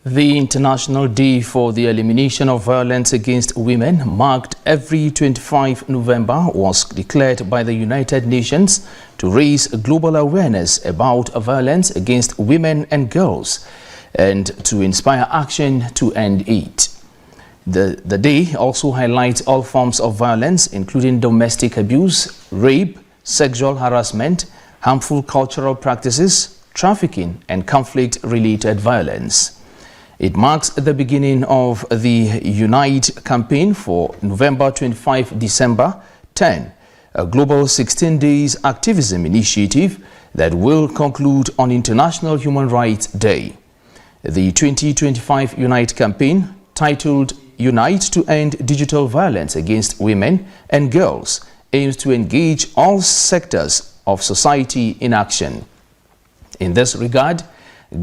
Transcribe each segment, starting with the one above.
The International Day for the Elimination of Violence Against Women, marked every 25 November, was declared by the United Nations to raise global awareness about violence against women and girls and to inspire action to end it. The day also highlights all forms of violence, including domestic abuse, rape, sexual harassment, harmful cultural practices, trafficking, and conflict-related violence. It marks the beginning of the Unite campaign for November 25, December 10, a global 16 days activism initiative that will conclude on International Human Rights Day. The 2025 Unite campaign, titled Unite to End Digital Violence Against Women and Girls, aims to engage all sectors of society in action. In this regard,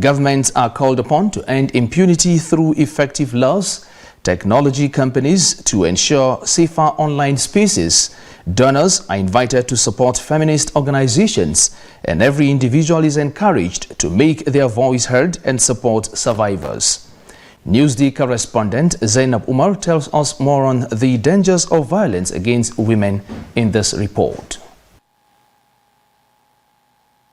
governments are called upon to end impunity through effective laws, technology companies to ensure safer online spaces. Donors are invited to support feminist organizations, and every individual is encouraged to make their voice heard and support survivors. Newsday correspondent Zainab Umar tells us more on the dangers of violence against women in this report.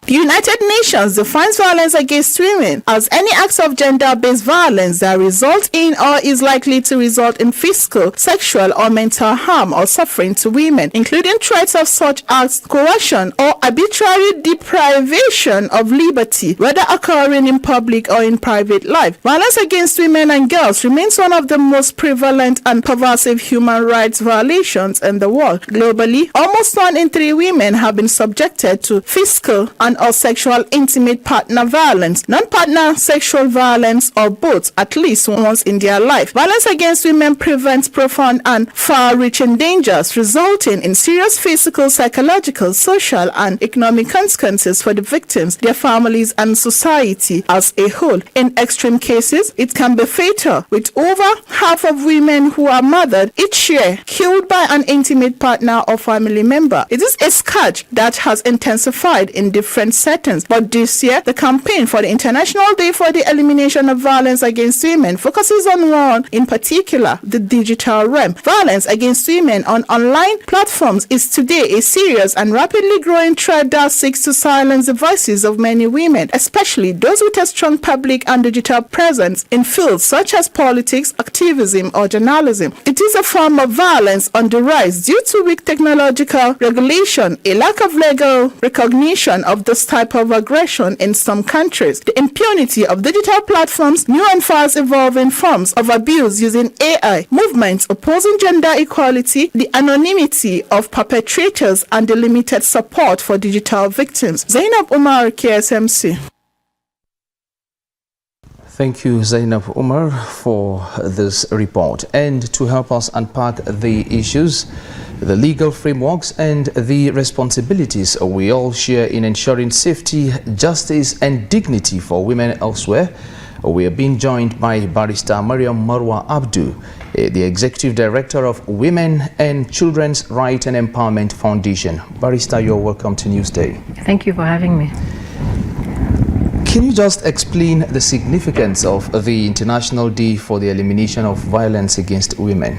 The United Nations defines violence against women as any act of gender-based violence that results in or is likely to result in physical, sexual, or mental harm or suffering to women, including threats of such acts, coercion, or arbitrary deprivation of liberty, whether occurring in public or in private life. Violence against women and girls remains one of the most prevalent and pervasive human rights violations in the world. Globally, almost 1 in 3 women have been subjected to physical and or sexual intimate partner violence, non-partner sexual violence, or both at least once in their life. Violence against women prevents profound and far-reaching dangers, resulting in serious physical, psychological, social, and economic consequences for the victims, their families, and society as a whole. In extreme cases, it can be fatal, with over half of women who are murdered each year killed by an intimate partner or family member. It is a scourge that has intensified in different settings, but this year the campaign for the International Day for the Elimination of Violence Against Women focuses on one in particular, the digital realm. Violence against women on online platforms is today a serious and rapidly growing threat that seeks to silence the voices of many women, especially those with a strong public and digital presence in fields such as politics, activism, or journalism. It is a form of violence on the rise due to weak technological regulation, a lack of legal recognition of this type of aggression in some countries, the impunity of digital platforms, new and fast evolving forms of abuse using AI, movements opposing gender equality, the anonymity of perpetrators, and the limited support for digital victims. Zainab Umar, KSMC. Thank you, Zainab Umar, for this report. And to help us unpack the issues, the legal frameworks, and the responsibilities we all share in ensuring safety, justice, and dignity for women elsewhere, we are being joined by Barrister Mariam Marwa Abdu, the Executive Director of Women and Children's Right and Empowerment Foundation. Barrister, you're welcome to Newsday. Thank you for having me. Can you just explain the significance of the International Day for the Elimination of Violence Against Women?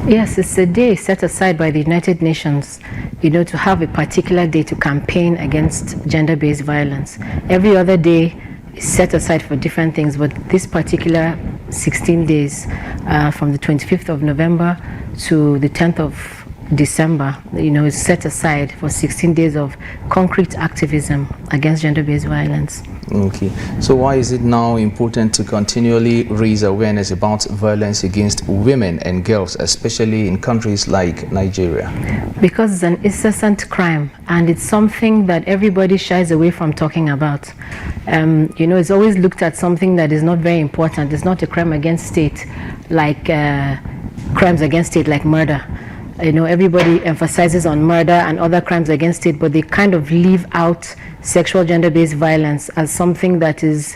Yes, it's a day set aside by the United Nations, to have a particular day to campaign against gender-based violence. Every other day is set aside for different things, but this particular 16 days, from the 25th of November to the 10th of December, is set aside for 16 days of concrete activism against gender-based violence. Okay, so why is it now important to continually raise awareness about violence against women and girls, especially in countries like Nigeria? Because it's an incessant crime, and it's something that everybody shies away from talking about. It's always looked at something that is not very important. It's not a crime against state like crimes against state like murder. Everybody emphasizes on murder and other crimes against it, but they kind of leave out sexual gender-based violence as something that is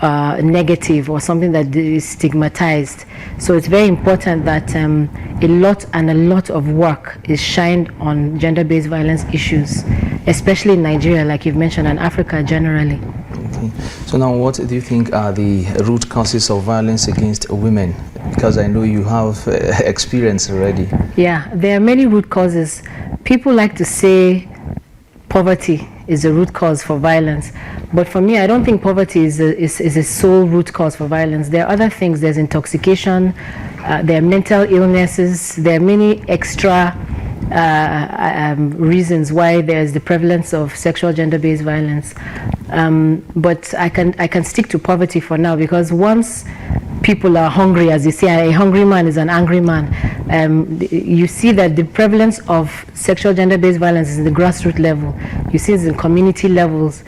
negative or something that is stigmatized. So it's very important that a lot of work is shined on gender-based violence issues, especially in Nigeria, like you've mentioned, and Africa generally. Okay. So now, what do you think are the root causes of violence against women? Because I know you have experience already. Yeah, there are many root causes. People like to say poverty is a root cause for violence, but for me, I don't think poverty is a sole root cause for violence. There are other things. There's intoxication, there are mental illnesses, there are many extra reasons why there's the prevalence of sexual gender-based violence. But I can stick to poverty for now, because once people are hungry, as you say, a hungry man is an angry man. You see that the prevalence of sexual gender-based violence is in the grassroots level. You see it in community levels.